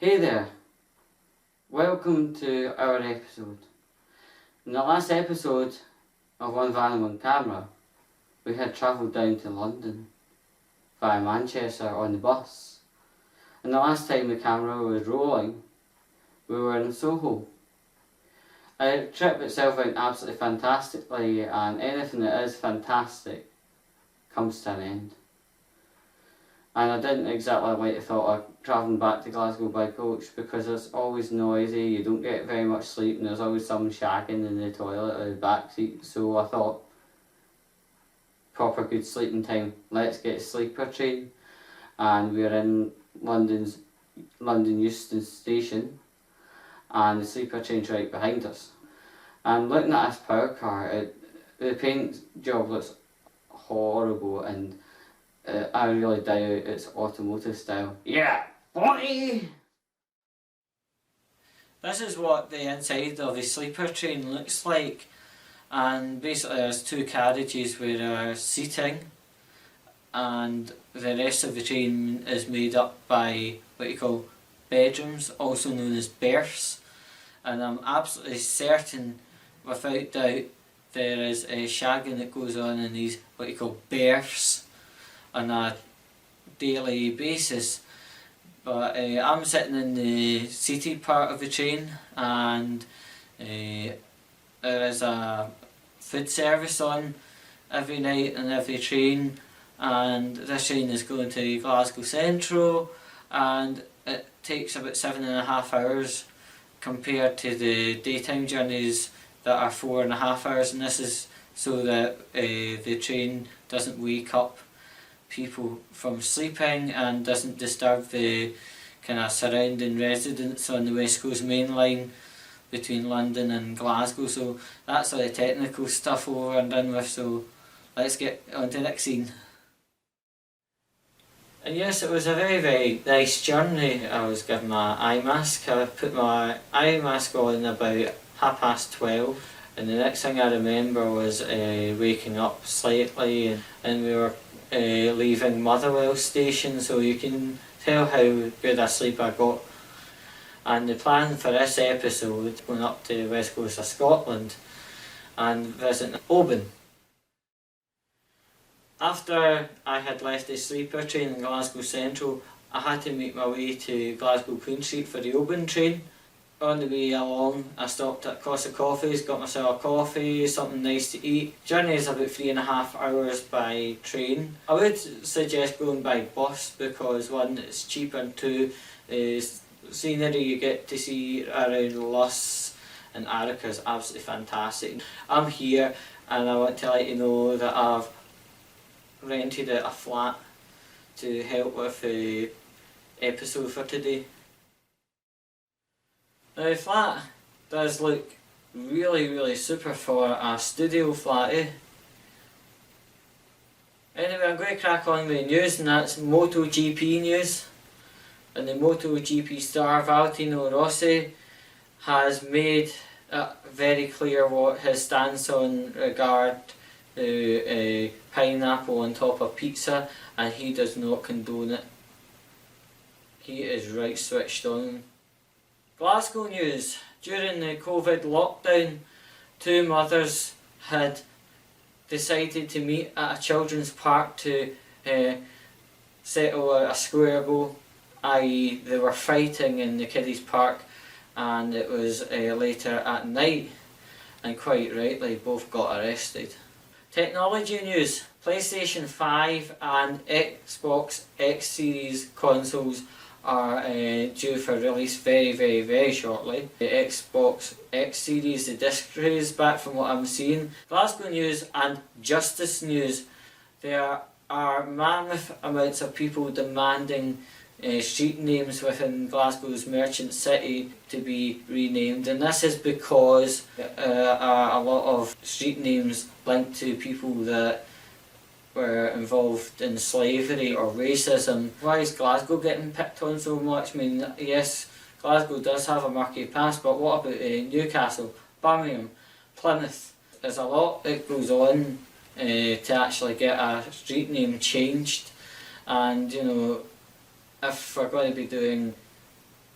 Hey there, welcome to our episode. In the last episode of One Vannan, One Camera, we had travelled down to London via Manchester on the bus. And the last time the camera was rolling, we were in Soho. The trip itself went absolutely fantastically, and anything that is fantastic comes to an end. And I didn't exactly like the thought of travelling back to Glasgow by coach because it's always noisy, you don't get very much sleep, and there's always someone shagging in the toilet or the back seat. So I thought, proper good sleeping time, let's get a sleeper train. And we're in London Euston Station, and the sleeper train's right behind us. And looking at this power car, the paint job looks horrible, and I really doubt it's automotive style. Yeah, boy! This is what the inside of the sleeper train looks like, and basically there's two carriages where there are seating, and the rest of the train is made up by what you call bedrooms, also known as berths. And I'm absolutely certain, without doubt, there is a shagging that goes on in these what you call berths on a daily basis. But I'm sitting in the seated part of the train, and there is a food service on every night on every train, and this train is going to Glasgow Central, and it takes about 7.5 hours compared to the daytime journeys that are 4.5 hours, and this is so that the train doesn't wake up people from sleeping and doesn't disturb the kind of surrounding residents on the West Coast Main Line between London and Glasgow. So that's all the technical stuff over and done with, so let's get on to the next scene. And yes, it was a very, very nice journey. I was given my eye mask. I put my eye mask on about 12:30, and the next thing I remember was waking up slightly, and we were leaving Motherwell station, so you can tell how good a sleep I got. And the plan for this episode, going up to the west coast of Scotland and visiting Oban. After I had left the sleeper train in Glasgow Central, I had to make my way to Glasgow Queen Street for the Oban train. On the way along, I stopped at Costa Coffees, got myself a coffee, something nice to eat. Journey is about 3.5 hours by train. I would suggest going by bus because one, it's cheap, and two, the scenery you get to see around Luss and Arica is absolutely fantastic. I'm here and I want to let you know that I've rented out a flat to help with the episode for today. Now the flat does look really super for a studio flat, eh? Anyway, I'm going to crack on with the news, and that's MotoGP news. And the MotoGP star Valentino Rossi has made it very clear what his stance on regard to pineapple on top of pizza, and he does not condone it. He is right switched on. Glasgow news. During the COVID lockdown, two mothers had decided to meet at a children's park to settle a square go, i.e. they were fighting in the kiddies park, and it was later at night, and quite rightly both got arrested. Technology news. PlayStation 5 and Xbox X Series consoles are due for release very shortly. The Xbox X Series, the disc tray is back from what I'm seeing. Glasgow news and justice news. There are mammoth amounts of people demanding street names within Glasgow's Merchant City to be renamed, and this is because there are a lot of street names linked to people that were involved in slavery or racism. Why is Glasgow getting picked on so much? I mean, yes, Glasgow does have a murky past, but what about Newcastle, Birmingham, Plymouth? There's a lot that goes on to actually get a street name changed, and you know, if we're going to be doing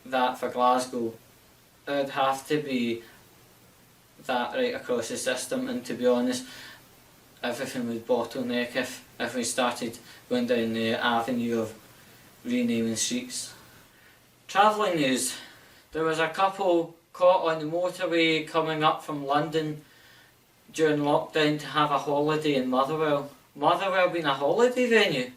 that for Glasgow. It would have to be that right across the system, and to be honest, everything would bottleneck if we started going down the avenue of renaming streets. Travelling news. There was a couple caught on the motorway coming up from London during lockdown to have a holiday in Motherwell. Motherwell being a holiday venue?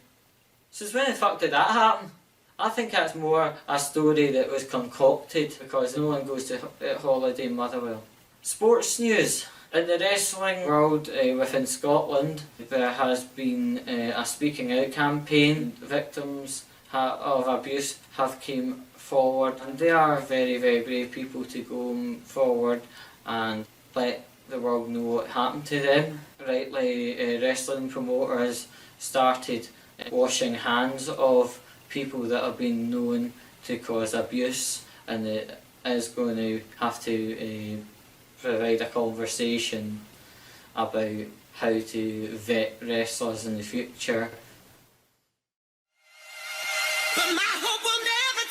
Since when the fuck did that happen? I think that's more a story that was concocted because no one goes to holiday in Motherwell. Sports news. In the wrestling world within Scotland, there has been a speaking out campaign. Victims of abuse have came forward, and they are very, very brave people to go forward and let the world know what happened to them. Rightly, wrestling promoters started washing hands of people that have been known to cause abuse, and it is going to have to provide a conversation about how to vet wrestlers in the future. But my hope will never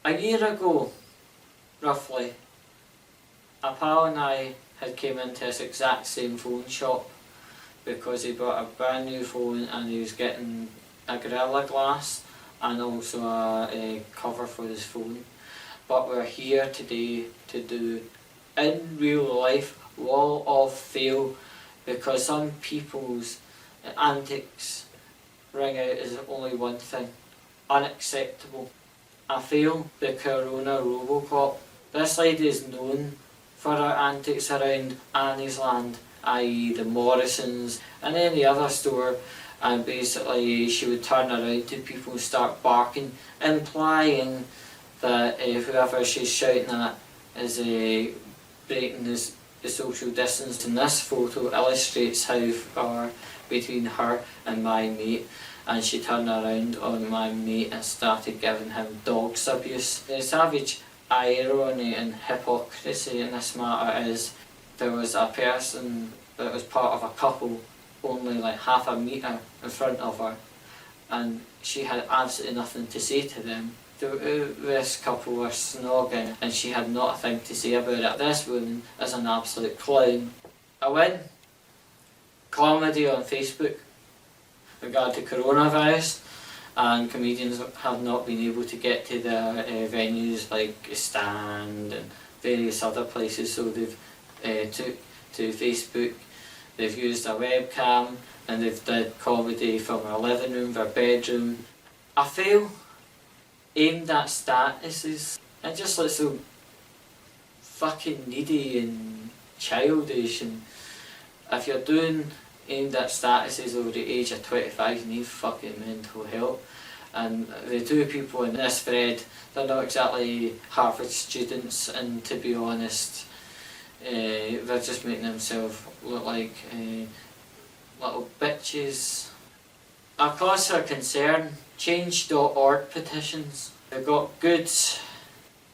A year ago, roughly, a pal and I had came into this exact same phone shop because he bought a brand new phone and he was getting a Gorilla Glass and also a cover for his phone. But we're here today to do in real life wall of fail, because some people's antics ring out as only one thing: unacceptable. I fail the Corona Robocop. This lady is known for her antics around Annie's Land, i.e. the Morrisons and any other store, and basically she would turn around to people and start barking, implying that whoever she's shouting at is breaking the social distance. And this photo illustrates how far between her and my mate, and she turned around on my mate and started giving him dog's abuse. The savage irony and hypocrisy in this matter is there was a person that was part of a couple only like half a metre in front of her, and she had absolutely nothing to say to them. This couple were snogging and she had not a thing to say about it. This woman is an absolute clown. A win. Comedy on Facebook regarding coronavirus, and comedians have not been able to get to their venues like Stand and various other places, so they've took to Facebook. They've used a webcam and they've did comedy from their living room, their bedroom. I feel aimed at statuses, it just looks so fucking needy and childish. And if you're doing aimed at statuses over the age of 25, you need fucking mental help. And the two people in this thread, they're not exactly Harvard students, and to be honest, they're just making themselves look like little bitches. Our cause for concern: change.org petitions. They've got good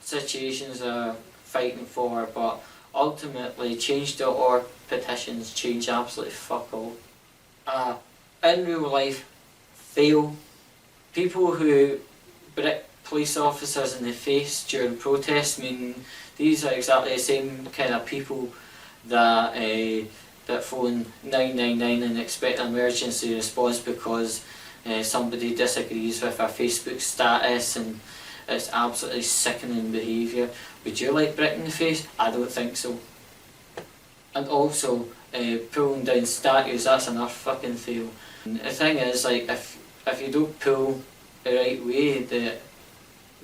situations they're fighting for, but ultimately change.org petitions change absolutely fuck all. In real life, fail. People who brick police officers in the face during protests, I mean, these are exactly the same kind of people that that phone 999 and expect an emergency response because somebody disagrees with our Facebook status and it's absolutely sickening behaviour. Would you like brick in the face? I don't think so. And also, pulling down statues, that's another fucking fail. And the thing is, like, if you don't pull the right way, the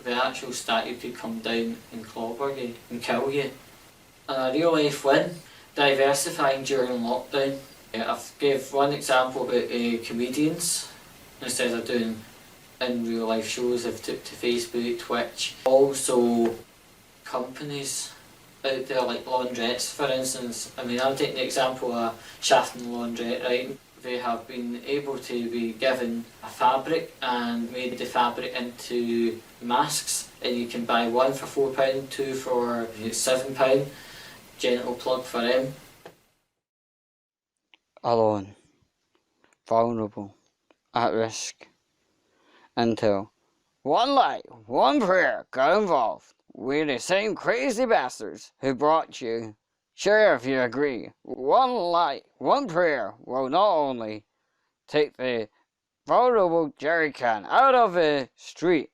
actual statue could come down and clobber you and kill you. And a real life win, diversifying during lockdown. I've gave one example about comedians. Instead of doing in real life shows, I've took to Facebook, Twitch. Also companies out there like laundrettes, for instance. I mean, I'm taking the example of Shafton Laundrette, right? They have been able to be given a fabric and made the fabric into masks, and you can buy one for £4, two for £7. Gentle plug for them. Alone, vulnerable, at risk, until one light, one prayer got involved. We're the same crazy bastards who brought you. Sure, if you agree, one light, one prayer will not only take the vulnerable jerry can out of the street,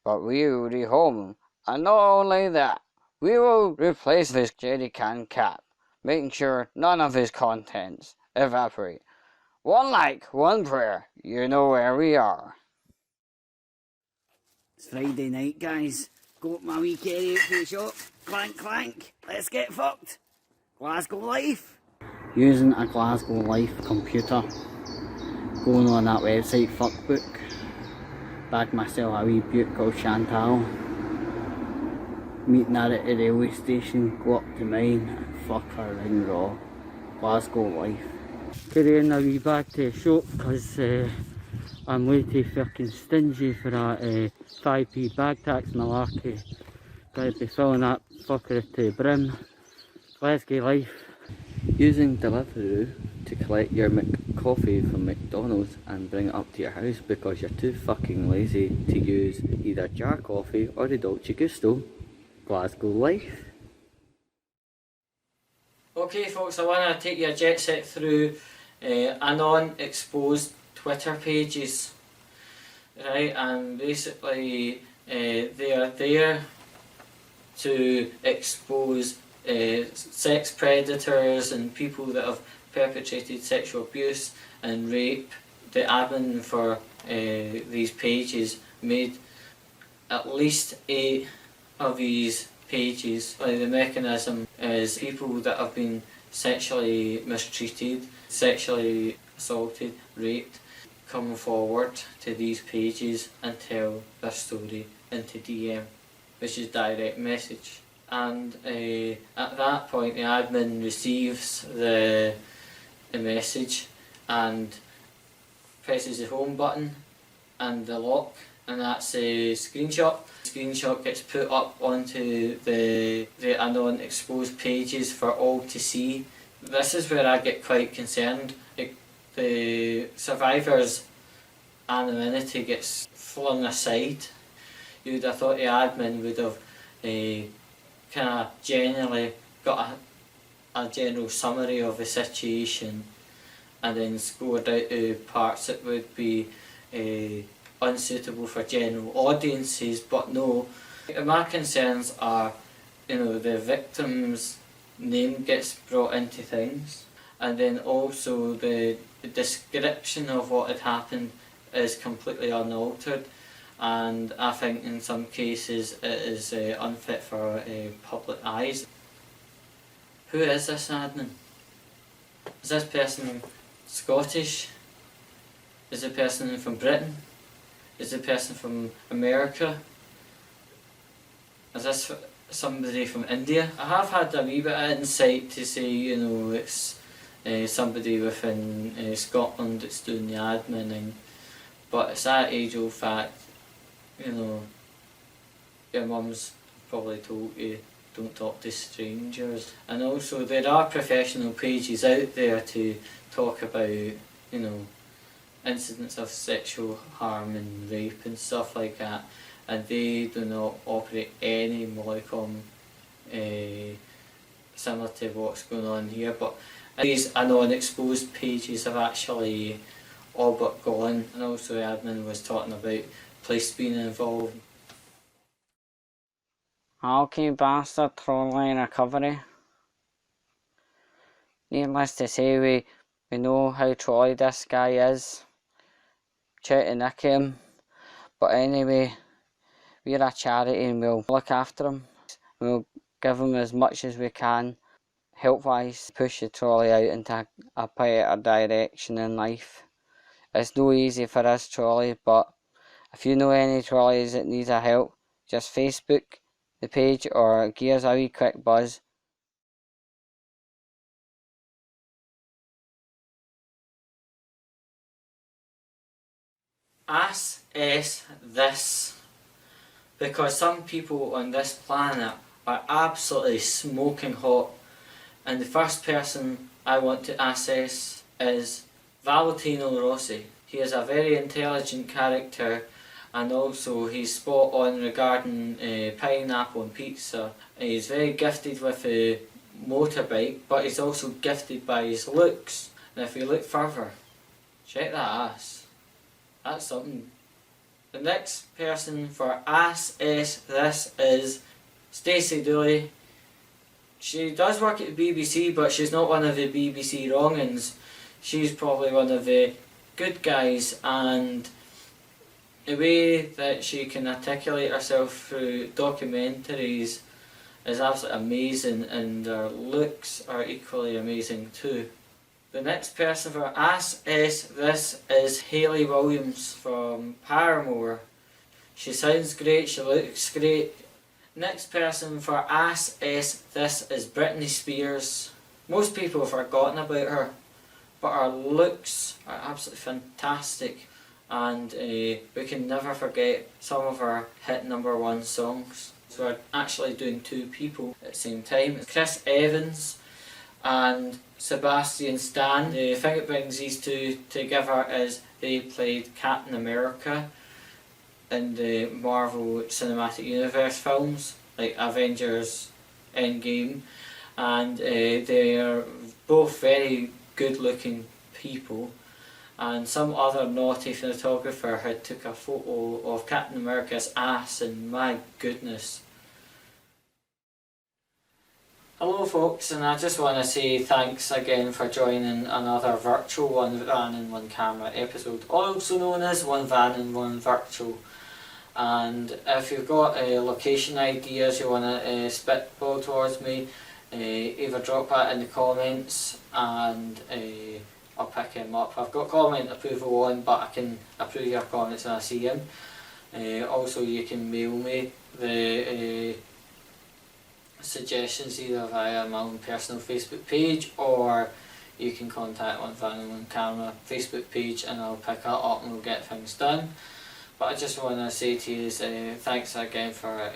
but we will rehome him. And not only that, we will replace this jerry can cap, making sure none of his contents evaporate. One like, one prayer, you know where we are. It's Friday night, guys. Got my wee carry out to the shop. Clank, clank. Let's get fucked. Glasgow Life. Using a Glasgow Life computer. Going on that website, Fuckbook. Bagged myself a wee beaut called Chantal. Meeting her at the railway station. Go up to mine and fuck her in raw. Glasgow Life. Carrying a wee bag to the shop because I'm way too fucking stingy for a 5p bag tax malarkey. Gotta be filling that fucker to the brim. Glasgow Life. Using Deliveroo to collect your McCoffee from McDonald's and bring it up to your house because you're too fucking lazy to use either jar coffee or the Dolce Gusto. Glasgow Life. Okay folks, I want to take you a jet set through anon-exposed Twitter pages, right, and basically they are there to expose sex predators and people that have perpetrated sexual abuse and rape. The admin for these pages made at least 8 of these pages. The mechanism is people that have been sexually mistreated, sexually assaulted, raped, come forward to these pages and tell their story into DM, which is direct message. And at that point the admin receives the message and presses the home button and the lock, and that's a screenshot. The screenshot gets put up onto the anon exposed pages for all to see. This is where I get quite concerned. The survivor's anonymity gets flung aside. You'd have thought the admin would have kind of generally got a general summary of the situation and then scored out the parts that would be unsuitable for general audiences, but no. My concerns are, the victim's name gets brought into things, and then also the description of what had happened is completely unaltered, and I think in some cases it is unfit for public eyes. Who is this admin? Is this person Scottish? Is the person from Britain? Is the person from America? Is this somebody from India? I have had a wee bit of insight to say, it's somebody within Scotland that's doing the adminning, but it's that age old fact, your mum's probably told you don't talk to strangers. And also there are professional pages out there to talk about, incidents of sexual harm and rape and stuff like that, and they do not operate any molecom similar to what's going on here. But these anon exposed pages have actually all but gone, and also the admin was talking about police being involved. Okay, bastard trolley recovery. Needless to say, we know how trolly this guy is. Try to nick him. But anyway, we're a charity and we'll look after him. We'll give him as much as we can, help-wise, push the trolley out into a better direction in life. It's no easy for us trolley, but if you know any trolleys that need our help, just Facebook the page or give us a wee quick buzz. Ask this, because some people on this planet are absolutely smoking hot, and the first person I want to assess is Valentino Rossi. He is a very intelligent character, and also he's spot on regarding pineapple and pizza. He's very gifted with a motorbike, but he's also gifted by his looks. And if you look further, check that ass. That's something. The next person for Ass S this is Stacey Dooley. She does work at the BBC, but she's not one of the BBC wrong'uns. She's probably one of the good guys, and the way that she can articulate herself through documentaries is absolutely amazing, and her looks are equally amazing too. The next person for Ask S this is Hayley Williams from Paramore. She sounds great, she looks great. Next person for Ask S this is Britney Spears. Most people have forgotten about her, but her looks are absolutely fantastic, and we can never forget some of her hit #1 songs. So we're actually doing two people at the same time. It's Chris Evans and Sebastian Stan. The thing that brings these two together is they played Captain America in the Marvel Cinematic Universe films, like Avengers Endgame, and they are both very good looking people. And some other naughty photographer had took a photo of Captain America's ass, and my goodness. Hello folks, and I just want to say thanks again for joining another virtual One Vannan One Camera episode, also known as One Vannan One Virtual. And if you've got location ideas you want to spitball towards me, either drop that in the comments and I'll pick them up. I've got comment approval on, but I can approve your comments when I see them. Also you can mail me the suggestions either via my own personal Facebook page, or you can contact One Vannan One Camera Facebook page and I'll pick that up and we'll get things done. But I just want to say to you thanks again for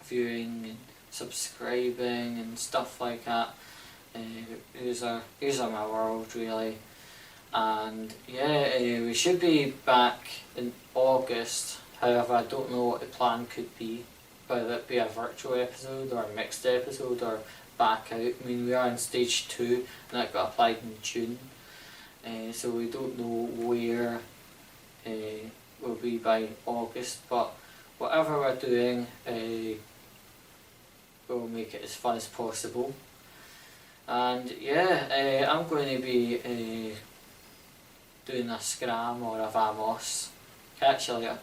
viewing and subscribing and stuff like that. These are my world really. And yeah, we should be back in August. However, I don't know what the plan could be, whether it be a virtual episode or a mixed episode or back out. I mean, we are in stage 2 and that got applied in June, so we don't know where we'll be by August, but whatever we're doing, we'll make it as fun as possible. And yeah, I'm going to be doing a scram or a vamos. Catch you later.